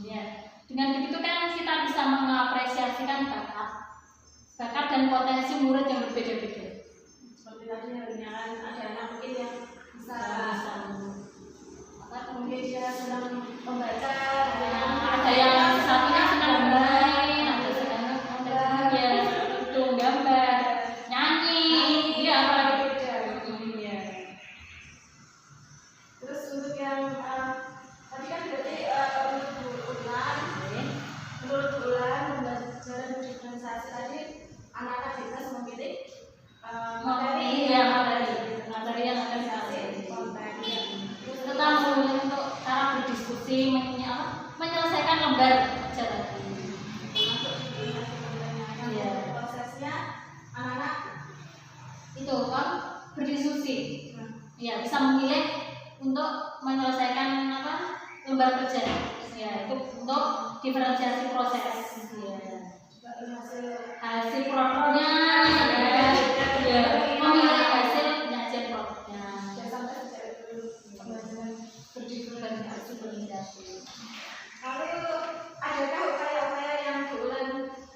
Ya. Dengan begitu kan kita bisa mengapresiasikan bakat dan potensi murid yang berbeda-beda. Seperti tadi ada anak mungkin yang bisa mungkin dia senang membaca, ada yang saat ini senang bermain, ada sedang gambar, nyanyi, apalagi beda. Terus untuk yang tadi kan berarti menurut Bulan pembelajaran berdiferensiasi tadi anak-anak bebas memilih materi yang akan dipelajari konten. Tetap memilih untuk cara berdiskusi, menyelesaikan lembar kerja tadi. Prosesnya anak-anak itu kan berdiskusi. Ya, bisa memilih untuk menyelesaikan lembar kerja. Ya, itu untuk diferensiasi proses. Hasil produknya, memilih hasil penyajian produknya. Lalu adakah upaya-upaya yang Bulan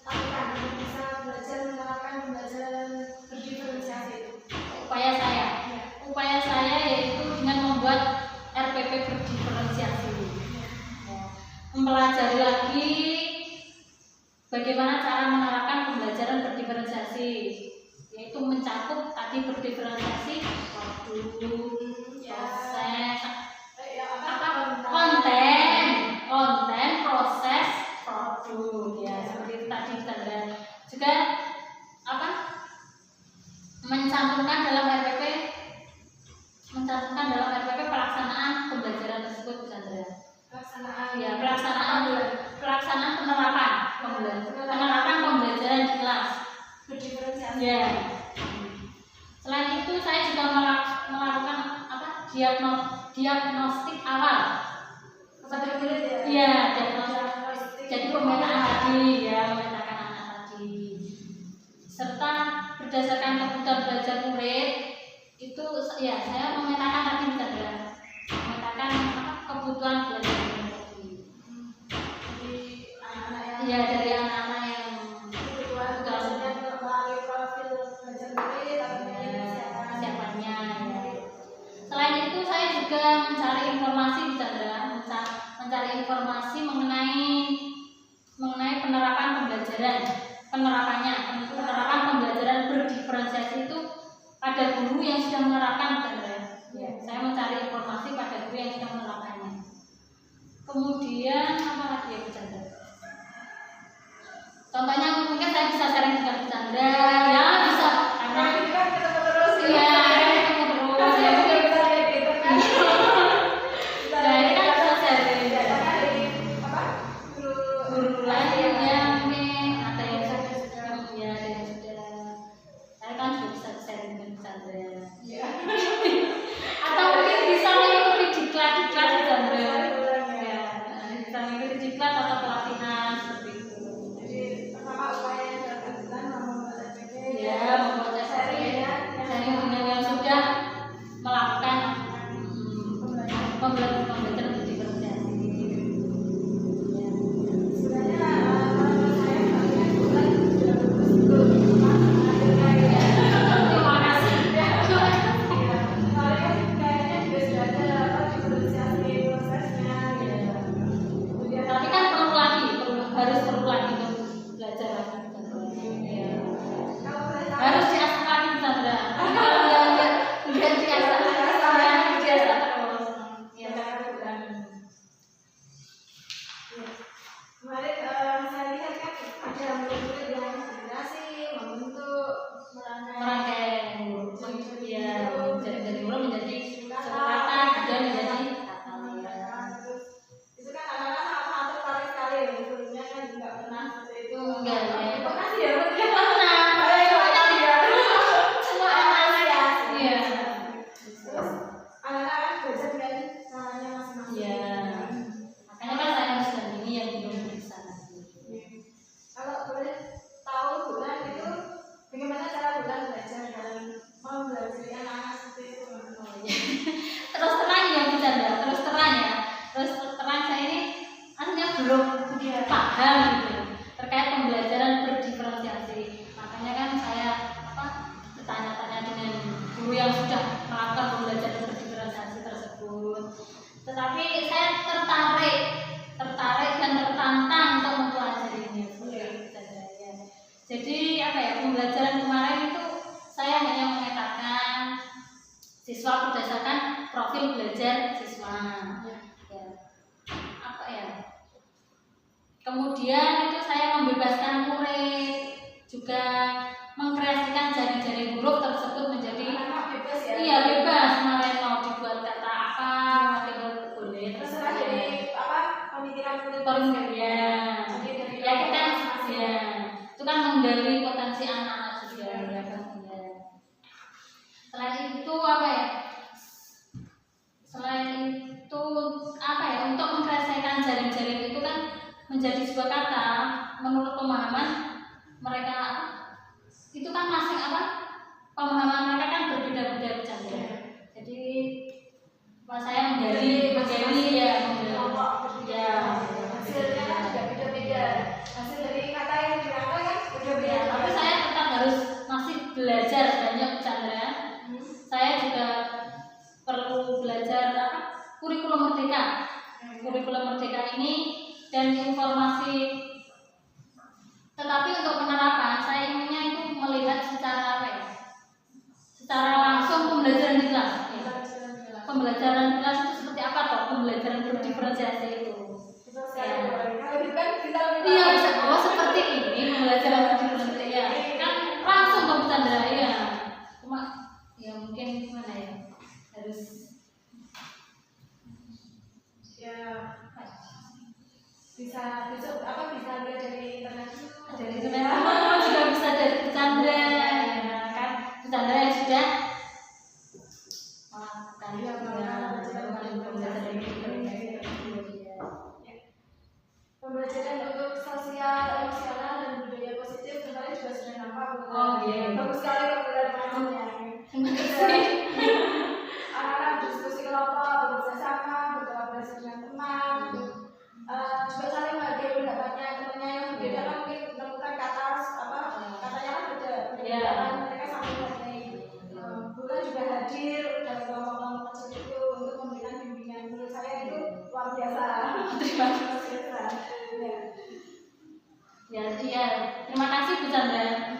lakukan untuk bisa belajar menerapkan pembelajaran berdiferensiasi itu? Upaya saya yaitu dengan membuat RPP berdiferensiasi. Mempelajari lagi bagaimana cara menerapkan pembelajaran berdiferensiasi, yaitu mencakup tadi berdiferensiasi konten, proses, produk. Ya, seperti itu tadi kita juga mencantumkan dalam RPP pelaksanaan pembelajaran tersebut, Bu Chandra. Pelaksanaan penerapan pembelajaran di kelas. Ya. Selain itu saya juga melakukan diagnostik awal. Kepada murid ya. Iya, diagnostik jadi pemetaan tadi ya, memetakan anak tadi, serta berdasarkan kebutuhan belajar murid itu ya saya memetakan tadi saja, memetakan kebutuhan belajar murid tadi. Jadi anak-anak yang Ya dari anak-anak yang kebutuhan belajarnya melalui profil belajar murid atau kesiapannya. Ya. Selain itu saya juga mencari informasi di Chandra, mencari informasi mengenai penerapan pembelajaran, penerapan pembelajaran berdiferensiasi itu pada guru yang sudah menerapkan Chandra. Ya, saya mencari informasi pada guru yang sudah menerapkannya. Kemudian apa lagi ya Chandra? Contohnya mungkin saya bisa sharing dengan Chandra, ya bisa karena kita ketemu terus ya ketemu terus ya. Guru lain ya mungkin ada yang sudah ya, ada yang sudah saya kan juga bisa sharing dengan Chandra atau mungkin bisa mengikuti diklat di Chandra ya, bisa mengikuti diklat atau pelatihan seperti itu. Jadi pertama upaya yang dilakukan membuat SPP Ya membuat sharing dengan yang sudah melakukan pembelajaran berdiferensiasi. sebenarnya kalau saya melihat bukan sudah bagus untuk Terima kasih. kayaknya juga sudah ada diferensiasi prosesnya gitu. Kemudian Tapi kan perlu lagi untuk belajar lagi. Ya. kalau boleh tahu Harus diasah lagi Chandra. Kalau enggak diasah terus. Ya. kemarin saya lihat kan ada murid-murid yang berhasil membentuk Merangkai ya dari mulai menjadi kata dan menjadi kata. terus itu kan anak-anak sangat tertarik sekali sebelumnya kan juga pernah seperti itu Enggak ya. pernah sih ya mungkin Semua anak ya. Iya. terus anak-anak belajar dengan caranya masing-masing Ya. Makanya kan saya harus dampingi yang belum bisa. kalau boleh tahu bulan itu bagaimana cara bulan belajar dan mempelajari anak-anak seperti itu Terus terang ya Bu Chandra, terus terang saya ini aslinya belum paham gitu terkait pembelajaran berdiferensiasi. Makanya kan saya bertanya-tanya dengan guru yang sudah melakukan pembelajaran berdiferensiasi tersebut. Tetapi saya tertarik dan tertantang untuk mempelajarinya. Ya. Jadi apa ya, pembelajaran kemarin itu saya hanya memetakan siswa berdasarkan profil belajar siswa. Ya. Apa ya? Kemudian itu saya membebaskan murid, juga mengkreasikan jaring-jaring huruf tersebut menjadi anak bebas ya iya bebas. Kemarin mau dibuat kata apa, tinggal boleh. terserah dari pemikiran murid ya. Jadi dari Ya kita masing-masing. ya itu kan menggali potensi anak-anak juga ya kan. Ya. Selain itu apa ya? Untuk mengkreasikan jaring-jaring itu kan menjadi sebuah kata menurut pemahaman mereka itu kan masing pemahaman mereka kan berbeda-beda Chandra. Jadi saya menggali ya hasilnya kan juga beda-beda hasil dari kata yang dirangkai kan beda-beda ya, tapi saya tetap harus masih belajar banyak Chandra. Saya juga perlu belajar kurikulum merdeka. Kurikulum merdeka ini dan informasi. Tetapi untuk penerapan saya inginnya itu melihat secara secara langsung pembelajaran di kelas. Ya. Pembelajaran di kelas itu seperti apa toh? Pembelajaran berdiferensiasi itu. Iya, seperti ini pembelajaran berdiferensiasi ya. Kan langsung Pak Chandra ya. Cuma ya mungkin gimana ya? Harus ya bisa besok bisa lihat dari internet juga bisa dari Bu Chandra ya kan. Bu Chandra yang sudah melakukan pembelajaran berdiferensiasi. Oh, iya. Bagus sekali pembelajaran mengajarnya. Terima kasih. Anak-anak diskusi kelompok, bekerja sama, berkolaborasi dengan teman, juga saling menghargai pendapatnya temannya yang berbeda kan mungkin menemukan kata katanya kan beda kan mereka saling menghargai. Bulan juga hadir dalam kelompok-kelompok kecil itu untuk memberikan bimbingan. Menurut saya itu luar biasa. Terima kasih. Ya, terima kasih Bu Chandra.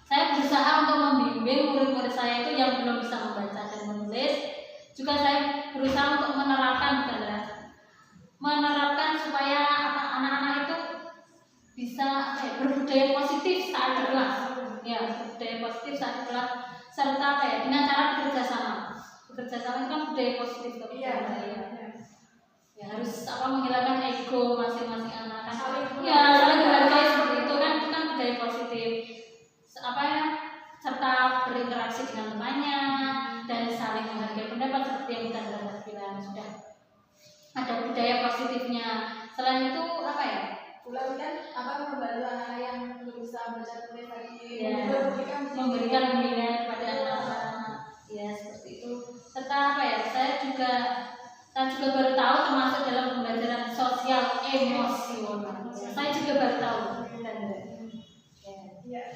Saya berusaha untuk membimbing murid-murid saya itu yang belum bisa membaca dan menulis. Juga saya berusaha untuk menerapkan supaya anak-anak itu bisa berbudaya positif saat berkelas. Ya, berbudaya positif saat berkelas serta dengan cara bekerja sama. Bekerja sama itu kan budaya positif tuh. Iya. Ya harus menghilangkan ego masing-masing anak kan. Saling menghargai seperti itu kan budaya positif. Serta berinteraksi dengan temannya dan saling menghargai pendapat seperti yang kita sudah bilang sudah ada budaya positifnya. Selain itu Bulan kan membantu anak yang belum bisa baca tulis tadi, memberikan bimbingan kepada anak-anak. Ya seperti itu. Serta saya juga baru tahu termasuk dalam pembelajaran sosial emosional. Saya juga baru tahu. Ya.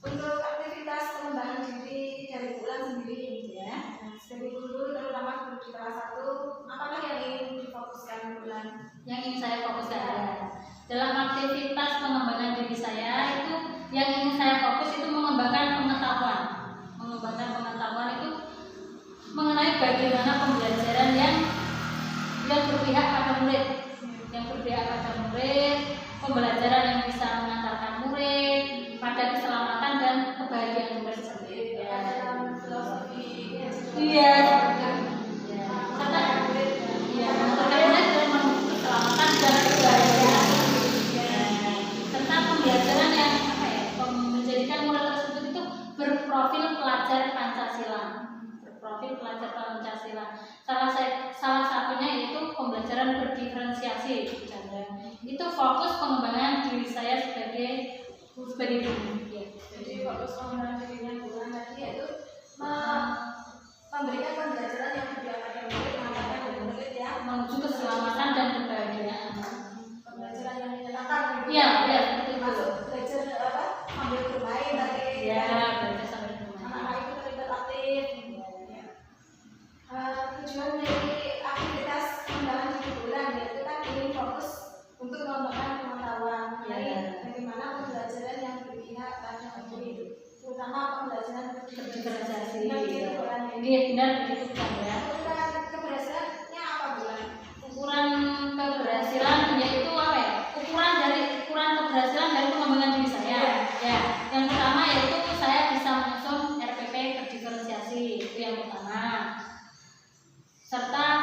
Untuk aktivitas pengembangan diri dari Bulan sendiri ya, sebagai guru terutama guru di kelas 1, apakah yang ingin difokuskan Bulan? Yang ingin saya fokuskan dalam aktivitas pengembangan diri saya itu, yang ingin saya fokus itu mengembangkan pengetahuan itu mengenai bagaimana pembelajaran yang berpihak pada murid, pembelajaran yang bisa mengantarkan murid pada keselamatan dan kebahagiaan murid sendiri. Filosofi. Iya. Terkait dengan keselamatan dan kebahagiaan. Serta pembelajaran yang menjadikan murid tersebut itu berprofil pelajar Pancasila. Salah satunya yaitu pembelajaran berdiferensiasi. Itu fokus pengembangan diri saya sebagai guru. Jadi fokus pengembangan dirinya Bulan tadi yaitu memberikan pembelajaran yang berpihak pada murid, mengantarkan dari murid ya menuju keselamatan dan kebahagiaan. Pembelajaran yang menyenangkan. Iya, seperti itu. Masuk belajar sambil bermain tadi. Ya, belajar sambil bermain. Anak-anak itu terlibat aktif. Tujuan dari aktivitas pengembangan diri Bulan yaitu kan ingin fokus untuk mengembangkan pengetahuan mengenai bagaimana pembelajaran yang berpihak pada murid, terutama pembelajaran berdiferensiasi. Iya, benar begitu kan ya. Ukuran keberhasilannya apa Bulan? Ukuran keberhasilan yaitu ukuran keberhasilan dari pengembangan diri saya. Ya, yang pertama yaitu saya bisa menyusun RPP berdiferensiasi, itu yang pertama. Serta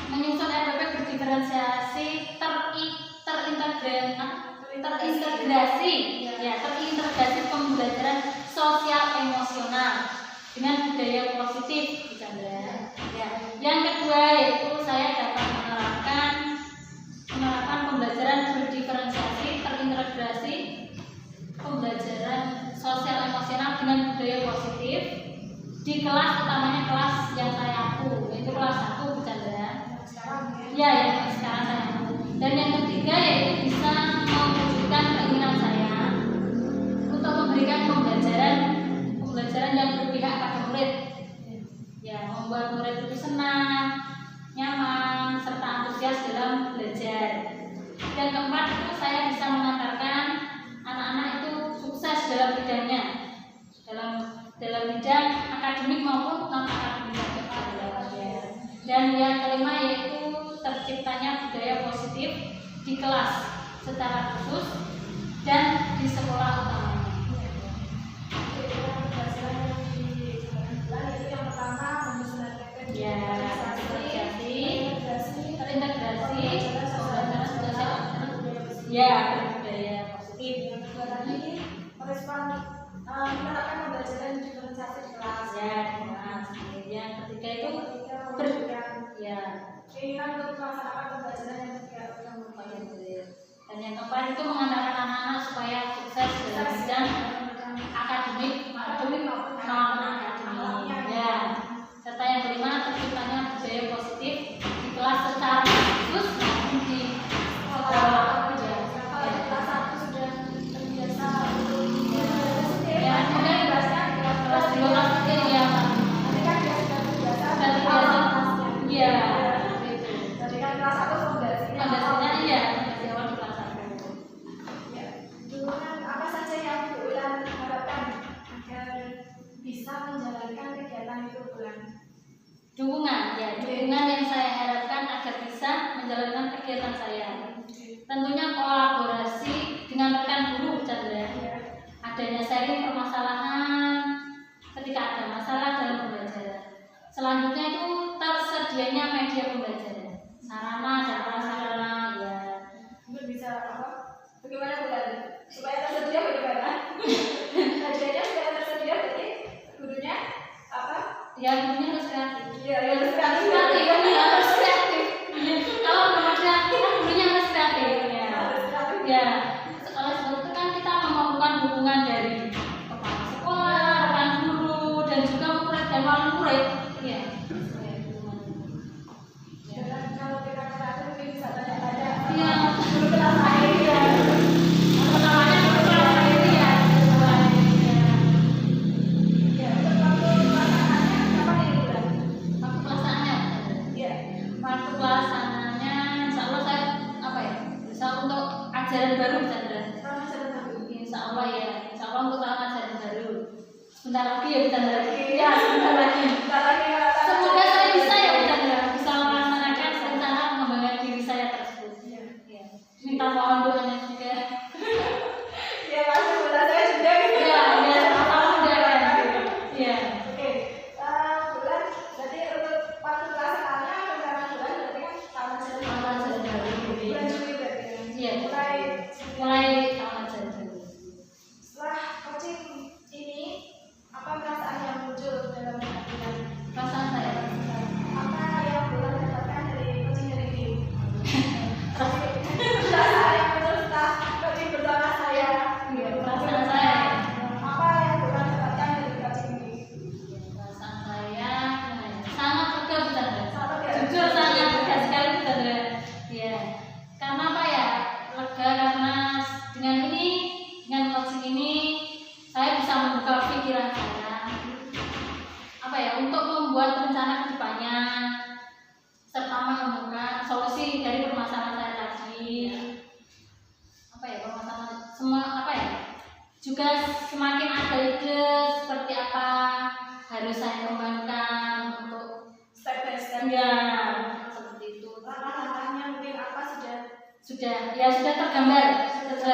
menyusun RPP berdiferensiasi terintegrasi pembelajaran sosial emosional dengan budaya positif, Bu Chandra. Ya. Yang kedua yaitu saya dapat menerapkan pembelajaran berdiferensiasi terintegrasi pembelajaran sosial emosional dengan budaya positif di kelas, utamanya kelas yang saya aku, yaitu kelas 1, Bu Chandra. Ya, yang sekarang saya aku. Dan yang ketiga yaitu bisa mewujudkan keinginan saya untuk memberikan pembelajaran yang berpihak pada murid. Ya, membuat murid itu senang, nyaman, serta antusias dalam belajar. Yang keempat itu saya bisa mengantarkan anak-anak itu sukses dalam bidangnya, dalam bidang akademik maupun non akademik. Dan yang kelima yaitu terciptanya budaya positif di kelas secara khusus dan di sekolah utamanya. Itu yang pertama menyusun RPP terintegrasi budaya positif. Yang kedua tadi merespon menerapkan pembelajaran diferensiasi di kelas. Ya, di kelas. Yang ketiga itu keinginan untuk melaksanakan pembelajaran yang berpihak pada murid. Dan yang keempat itu mengantarkan anak-anak supaya sukses dalam bidang akademik maupun non akademik. Ya. Serta yang kelima terciptanya budaya positif di kelas secara khusus maupun di sekolah. Kelas 1 sudah terbiasa untuk Ya, kemudian kelas 2 kelas 3 ya. kan dia sudah terbiasa. Iya. Jadi kan kelas 1 fondasinya Iya, di awal di kelas 1. ya. Dukungan apa saja yang Bu Ulan harapkan agar bisa menjalankan kegiatan itu Bulan? Dukungan yang saya harapkan agar bisa menjalankan kegiatan saya. Tentunya kolaborasi dengan rekan guru, Chandra. Adanya sharing permasalahan ketika ada masalah dalam pembelajaran. Selanjutnya itu tersedianya media pembelajaran, sarana dan prasarana ya. Untuk bisa apa? Bagaimana Bulan? Supaya tersedia bagaimana? Adanya supaya tersedia berarti gurunya apa? Ya gurunya harus kreatif. Iya, harus Kreatif, kreatif. harus kreatif. Kalau belum kreatif kan gurunya harus kreatif. Ya. Harus kreatif. Ya. Oleh sebab itu kan kita memerlukan dukungan dari kepala sekolah, rekan guru, dan juga murid dan wali murid. Ya. Dan kalau kita kreatif mungkin bisa tanya-tanya. Iya. Guru kelas lain ya. Pertamanya guru kelas ini ya. Ya, untuk waktu pelaksanaannya kapan ini Bulan? Waktu pelaksanaannya. Iya. Waktu pelaksanaannya, insya Allah saya bisa untuk ajaran baru, Chandra. Insya Allah ya, insya Allah untuk tahun ajaran baru. Sebentar lagi ya, Chandra. Iya, sebentar lagi. Semoga saya bisa ya, Chandra, bisa melaksanakan rencana pengembangan diri saya tersebut. Ya. Minta mohon doanya juga. Ya, masih Bulan saya juga gitu. Ya, sama-sama udah kan. Ya. Oke. Bulan, berarti untuk waktu pelaksanaannya rencana Bulan berarti kan tahun ajaran Tahun ajaran baru. bulan Juli berarti kan? Iya. Mulai Tahun ajaran baru. setelah coaching ini apa perasaan yang muncul dalam hati Bulan? Perasaan saya. Apa yang Bulan dapatkan dari coaching hari ini? Perasaan yang muncul setelah coaching bersama saya. Perasaan saya. Apa yang Bulan dapatkan dari coaching ini? Perasaan saya sangat lega, Chandra. Sangat lega. Jujur sangat lega sekali, Chandra. Ya, karena apa ya? Lega karena dengan coaching ini saya bisa membuka pikiran saya. Apa ya? Untuk membuat rencana kedepannya serta menemukan solusi dari permasalahan saya tadi. Apa ya? Permasalahan semua apa ya? Juga semakin ada ide seperti apa harus saya kembangkan untuk Step by step. ya seperti itu. Langkah-langkahnya mungkin apa Sudah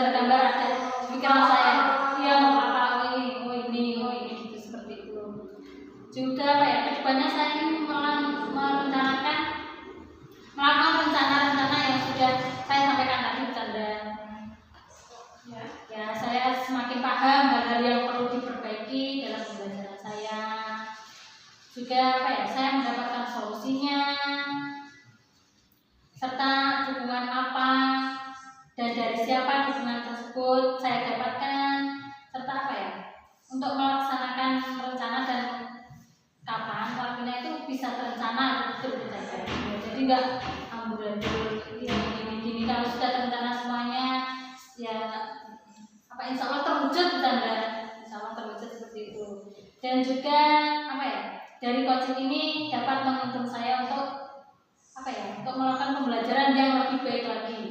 tergambar ada di pikiran saya. Iya mau apa ini gitu seperti itu. Juga apa ya kedepannya saya ingin melakukan rencana-rencana yang sudah saya sampaikan tadi, Chandra. Ya, saya semakin paham hal-hal yang perlu diperbaiki dalam pembelajaran saya. Juga apa ya, saya mendapatkan solusinya, serta dukungan apa dan dari siapa dukungan tersebut saya dapatkan, serta apa ya, untuk melaksanakan rencana dan kapan waktunya itu bisa terencana betul. Jadi nggak amburadul gini kalau sudah terencana semuanya ya apa insya Allah terwujud, Chandra. Insya Allah terwujud seperti itu. Dan juga apa ya, dari coaching ini dapat menuntun saya untuk apa ya, untuk melakukan pembelajaran yang lebih baik lagi.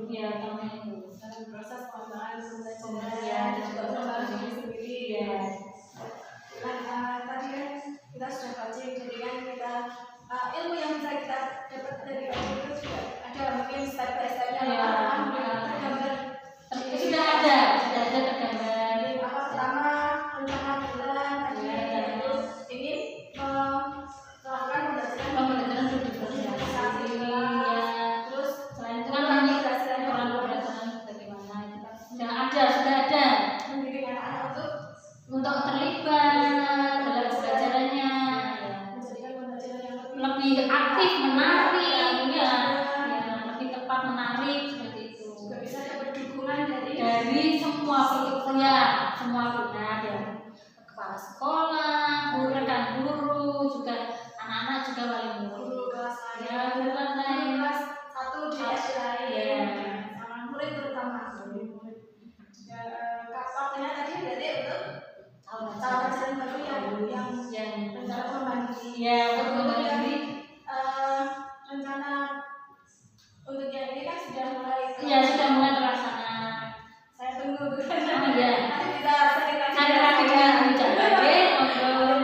utamanya itu dalam proses pengembangan pembelajaran Ya, dan juga pengembangan diri sendiri ya. Tadi kan kita sudah coaching, jadi kan kita ilmu yang bisa kita dapat dari coaching itu juga ada mungkin step by stepnya tergambar. Sudah ada tergambar. Apa pertama rencana bulan tadi yaitu ingin melakukan pembelajaran Organisasi ya. Terus selain itu kan banyak keberhasilan bagaimana kita sudah ada mendidik anak-anak untuk terlibat dalam pembelajarannya, menjadikan pembelajaran yang lebih aktif, menarik, ya lebih tepat menarik seperti itu. juga dari semua ya semua pihak ya, kepala sekolah, guru, rekan guru, juga anak-anak juga wali murid. Guru kelas Ya, lain, guru kelas lain. guru kelas 1 di SD lain, Iya. sama murid terutama. Ya, waktunya tadi berarti untuk tahun ajaran baru yang rencana pengembangan diri. Ya, Untuk pengembangan yang diri. rencana untuk yang ini kan sudah mulai. Ya, sudah mulai terlaksana. Saya tunggu dulu. Iya. Nanti kita sering lagi. Saya lagi dengan bicara lagi, ngobrol.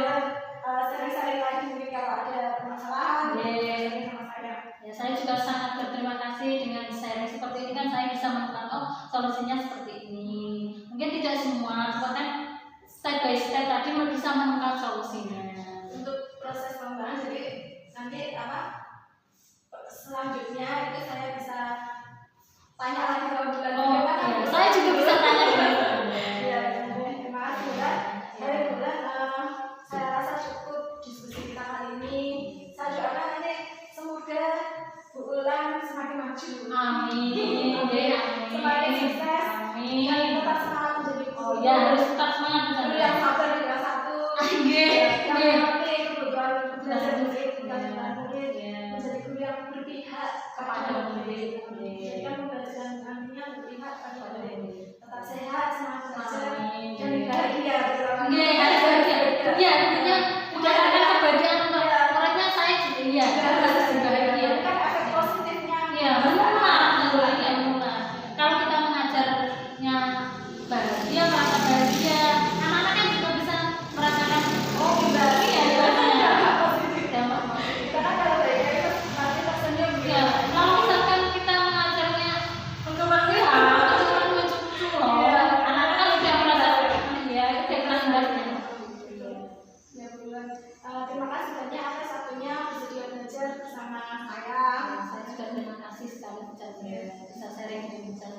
Sering-sering lagi mungkin kalau ada permasalahan. Iya. Sama saya. Ya, saya juga sangat berterima kasih dengan sharing seperti ini kan saya bisa menemukan solusinya seperti ini. Mungkin tidak semua, cuma kan step by step tadi bisa menemukan solusinya. Untuk proses pengembangan jadi nanti selanjutnya itu saya bisa tanya lagi kalau bulan Ya, saya juga bisa tanya ke ya, terima kasih ya. Saya kebetulan saya rasa cukup diskusi kita kali ini. Saya doakan nanti semoga Bu Ulan semakin maju. Amin. Semakin sukses. Amin. Dan tetap semangat menjadi guru. Ya, harus tetap semangat Guru yang sabar di kelas 1. Yang mengerti kebutuhan belajar murid, bukan murid. Menjadi guru yang berpihak kepada murid. Jadi kan pembelajaran nantinya berpihak kepada murid. Tetap sehat, semangat belajar, dan bahagia. Iya, harus bahagia. Iya, artinya udah ada kebahagiaan untuk muridnya saya juga iya. Harus bahagia. Kan efek positifnya. Iya, benar. Kalau kita mengajarnya bahagia, merasa bahagia, anak-anak kan juga bisa merasakan Bahagia. Karena kalau bahagia itu nanti tersenyum. ya. Kalau misalkan kita mengajarnya Untuk bahagia. cuma lucu loh, anak-anak kan udah merasa ya itu kayak kelas bahagia. Ya, bulan. Terima kasih banyak atas waktunya bersedia belajar bersama saya. Saya juga terima kasih sekali bisa sharing dengan saya